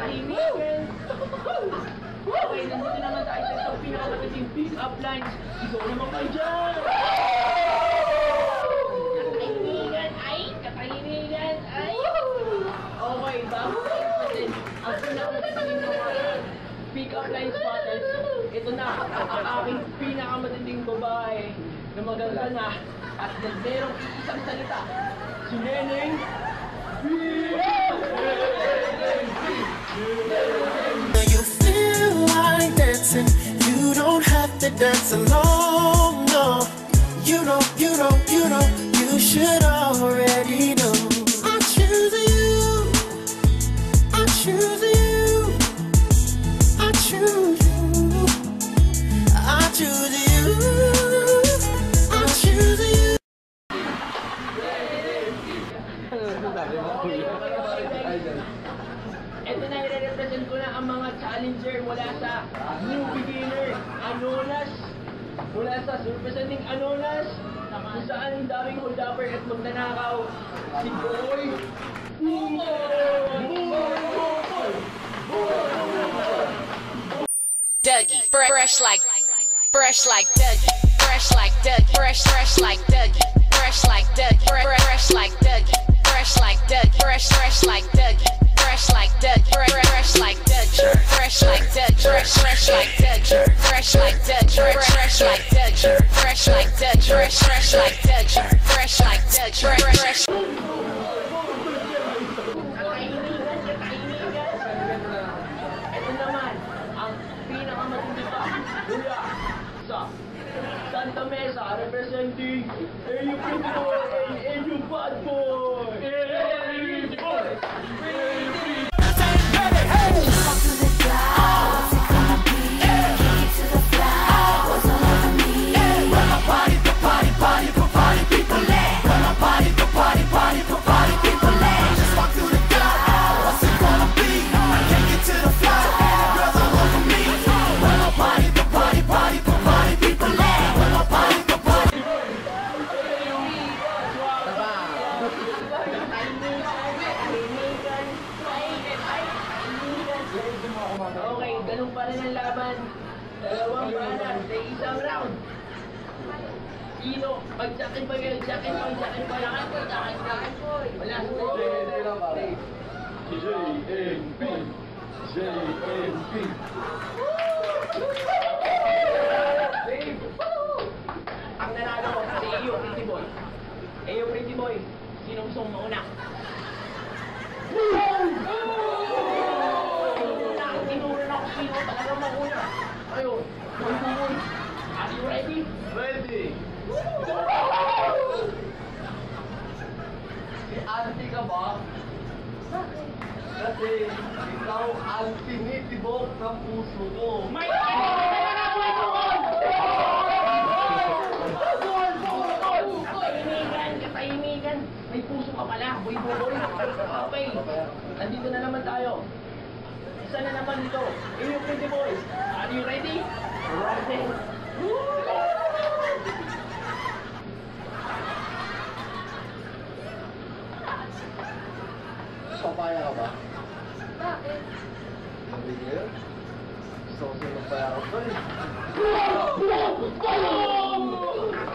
katahimikan. Okay, nandito naman tayo sa pinakamagating pick-up lines. Ikaw naman kayo dyan! Katahimikan, ay! Katahimikan, ay! Okay, bago tayo natin ang pinakamagating mga pick-up lines battles. Ito na ang aking pinakamatinding babae na maganda na at merong isang salita. Si Neneng You feel like dancing, you don't have to dance alone, no. You know, you should already know. I choose you, I choose you, I choose you, I choose you, I choose you. Ito na, i-represent ko na ang mga challenger mula sa New Beginner, Anonas. Mula sa representing Anonas, kung saan daming hold-upper at magnanakaw, si Boy Dougie, fresh like Dougie, fresh like Dougie, fresh like Dougie, fresh like Dougie, fresh like Dougie, fresh like Dougie, fresh like Dougie. Fresh like Dougie, fresh like Dougie, fresh like Dougie, fresh like Dougie, fresh like Dougie, fresh like Dougie, fresh like Dougie, fresh like Dougie, fresh like Dougie, fresh. Ito naman ang pinakamatindi pa mula sa Santa Mesa, representing AU Pretty Boy and AU Bad Boy. AU Boy. Okay, ganun pa rin ang laban. Dalawang banat sa isang round. Sino? Pag-jacket pa kayo, jacket pa. Wala sa JMP. Ang nanalo si AU Pretty Boy. AU Pretty Boy, sino gusto mong mauna? Tinuran ako sino talaga mauna. Ayun, Boy. Are you ready? Ready! Si Auntie ka ba? Kasi ikaw ang tinitibok ng puso ko. May katahimikan. May puso ka pala, boy. Okay, nandito na naman tayo. Isa na naman dito. AU Pretty Boy. Are you ready? Ready. Papaya ka ba? Bakit? Hindi kayo? Gusto ko siya magpaya ka ba eh.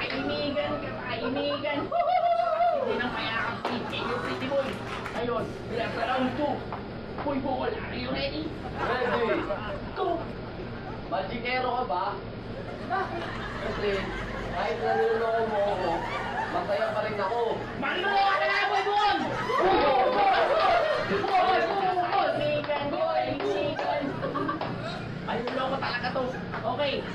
Katahimikan. Hindi nang mayakap si AU Pretty Boy. Ayun, bila sa round 2. Boy Bukol, are you ready? Ready! Go! Magikero ka ba? Bakit? Kasi kahit naluloko mo ako, masaya pa rin ako. Manloko ka na, Boy Bukol! Katahimikan. Manloko talaga to. Okay,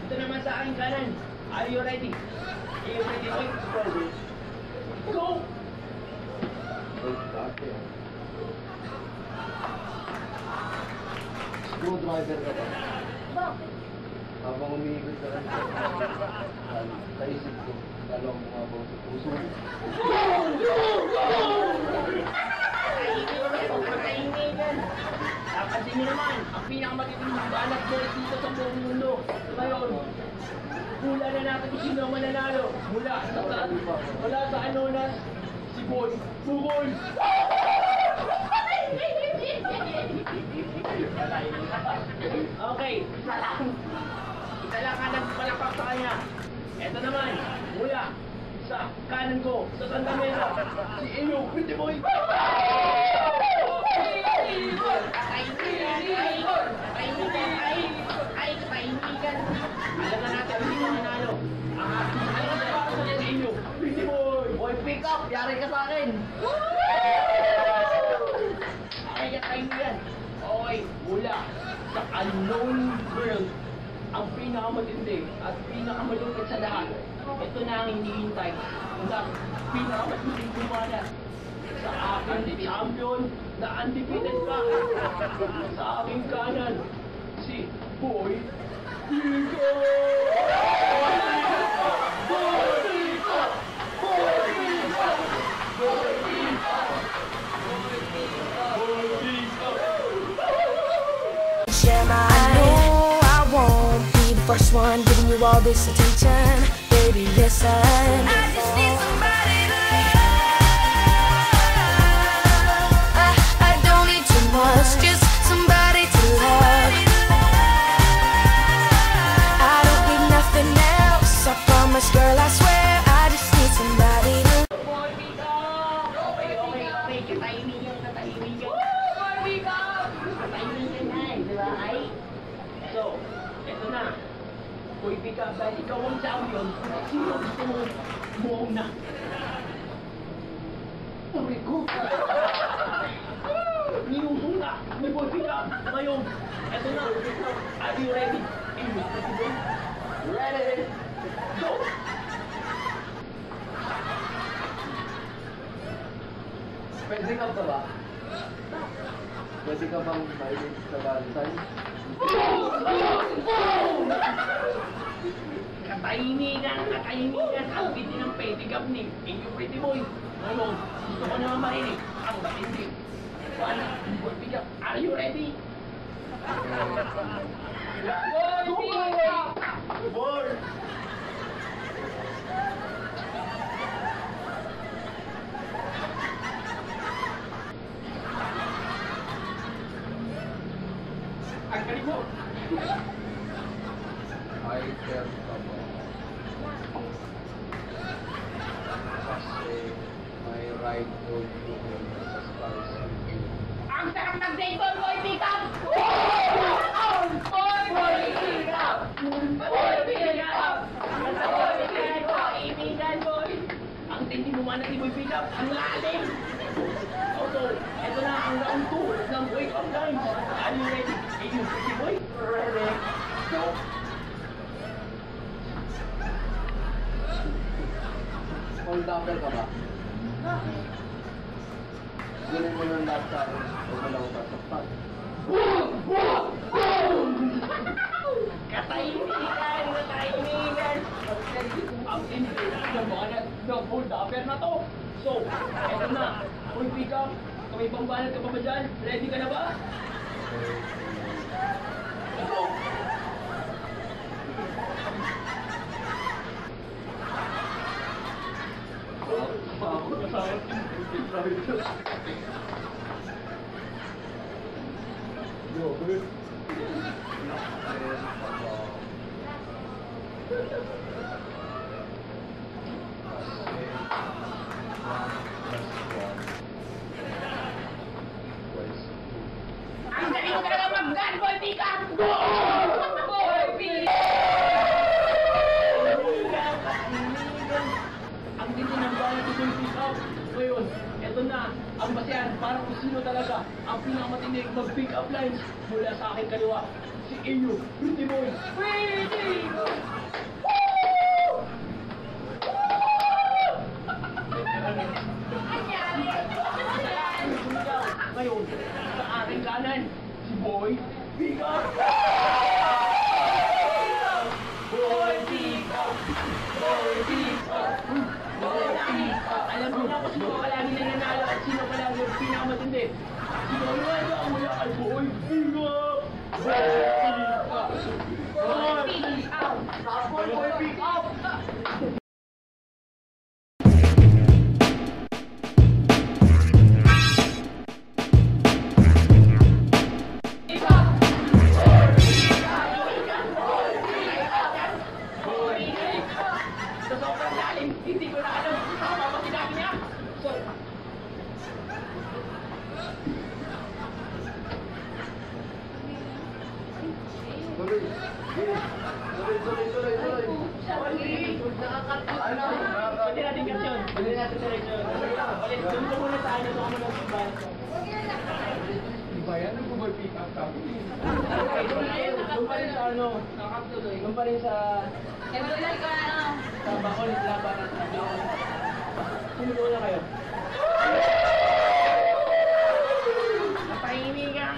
ito naman sa aking kanan. Are you ready? AU Pretty Boy? Go! Screwdriver ka ba? Bakit? Habang umiikot ka lang sa isip ko, dalawang bumabaw sa puso ko. Katahimikan. Napansin niyo naman, ang pinakamatinding banat boys dito sa buong mundo. Ngayon, hula na natin kung sino ang mananalo. Mula sa Anonas, si Boy Bukol. Okay, isa lang. Isa lang ka nagpalakpak sa kanya. Eto naman, mula sa kanan ko, sa Santa Mesa, si Eno, pretty boy. Alam na natin, hindi mo nanalo. Ang aking alam na para sa Eno, pretty boy. Boy, pick up! Yari ka sa akin! Kaya tayo yan. Okay, mula sa unknown world, ang pinakamatindi at pinakamalupit sa lahat. Ito na ang hinihintay ng pinakamatinding kumana sa aking champion na undefeated ka. Sa aking kanan, si Boy Pico! Boy Pico! Boy Pico! Boy Pico! Boy Pico! Boy Pico! Share my I know I won't be the first one giving you all this attention. Baby, listen. I just need somebody to love. I don't need too much, just somebody to love. I don't need nothing else. I promise, girl, I swear. I just need somebody to Boy Pico! Okay. Katahimigan. Boy Pico! Katahimigan na di ba ay? So, eto na. Boy Pico, dahil ikaw ang champion, sino gusto mo buong na? Boy ko! Niyungkong na! May Boy Pico! Ngayon, eto na. Are you ready? Ready? Go! Pwede ka ba? Pwede ka bang maibig sa Valentine? Katahimigan. Ang biti ng pedigap ni Inyo Pretty Boy. Ngayon, gusto ko naman marinig ang matindi. One, Boy Pico, are you ready? Boy Pico! Boy! Ang galing mo! I care ka ba? Kasi may right to be sa stars. Ang sarap ng date ko, Boy Pico! Boy Pico! Boy Pico! Kaibigan, boy! Ang tindi mo man ni Boy Pico, ang lalim! So, eto na ang round 2 ng Wake Up Lines. Are you ready? Are you pretty boy? Ready? Go! Hold upper ka ba? Ganun mo lang lahat sa akin. Huwag mo lang sasaktan. Katahimigan! Ang tindi ng mga hold upper na to. So, eto na. Boy Pico, kung may pangbanat ka pa ba dyan? Ready ka na ba? Go! Yo, good. Ang galing mo talaga mag-gun, Boy Pico! Boy Pico! Ang ganda ng bayan ni Boy Pico. Ngayon, eto na ang basehan para kung sino talaga ang pinakamatinig mag-pick up lines mula sa aking kaliwa. Si Inyo, Pretty Boy. Pretty Boy! Ngayon, sa aking kanan, si Boy Pico! Boy Pico! Boy Pico! Boy Pico! Alam mo na kung sino palagi nananalo at sino palagi ang pinakamatindi. Sino ang mula kay Boy Pico! Boy Pico! Boy Pico! Boy Pico! Pico! Tuloy. Tuloy. Ano? Pwede natin kasyon. Pwede natin diretso. Ulit, doon ko muna tayo. Doon ko muna sa bayan. Iba yan, nag-pick up ka. Doon pa rin sa ano. Doon pa rin sa... Sa bakol, labanan sa bakol. Sumulo na kayo.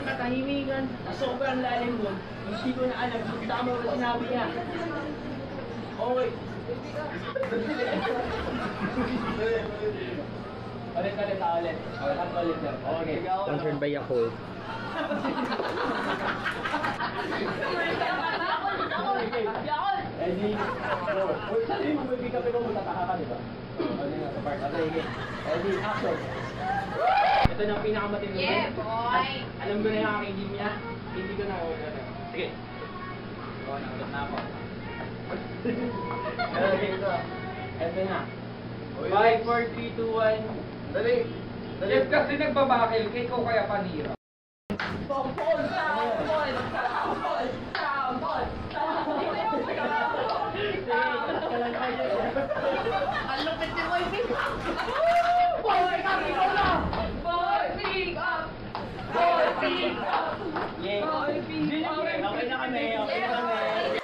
Katahimikan. Sobrang lalim mo. Hindi ko na alam kung tama ba sinabi niya. Okay. Ulit. Okay. Sponsored by Yakult. Eddie, go. Uy, sabihin mo, baby, kape ko, matataka ka, di ba? Okay nga, sa part. Okay. Eddie, action. Ito na ang pinakamatindi. Yeah, boy. Alam ko na yung aking game niya. Hindi ko na ako. Sige. Nakagot na ako. Okay, ito na. 5, 4, 3, 2, 1. Dali. Jeff kasi nagbabakil kay ko kaya panira. Ang lupit ni Boy Pick Up! Boy Pick Up! Boy Pick Up! Boy Pick Up! Yeah! Boy Pick Up! Okay na kami, okay na kami.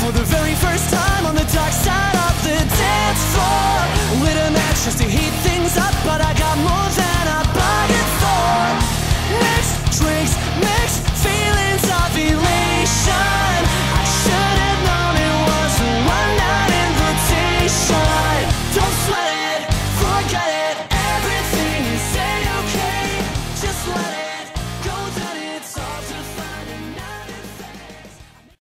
For the very first time on the dark side of the dance floor, lit a match just to heat things up.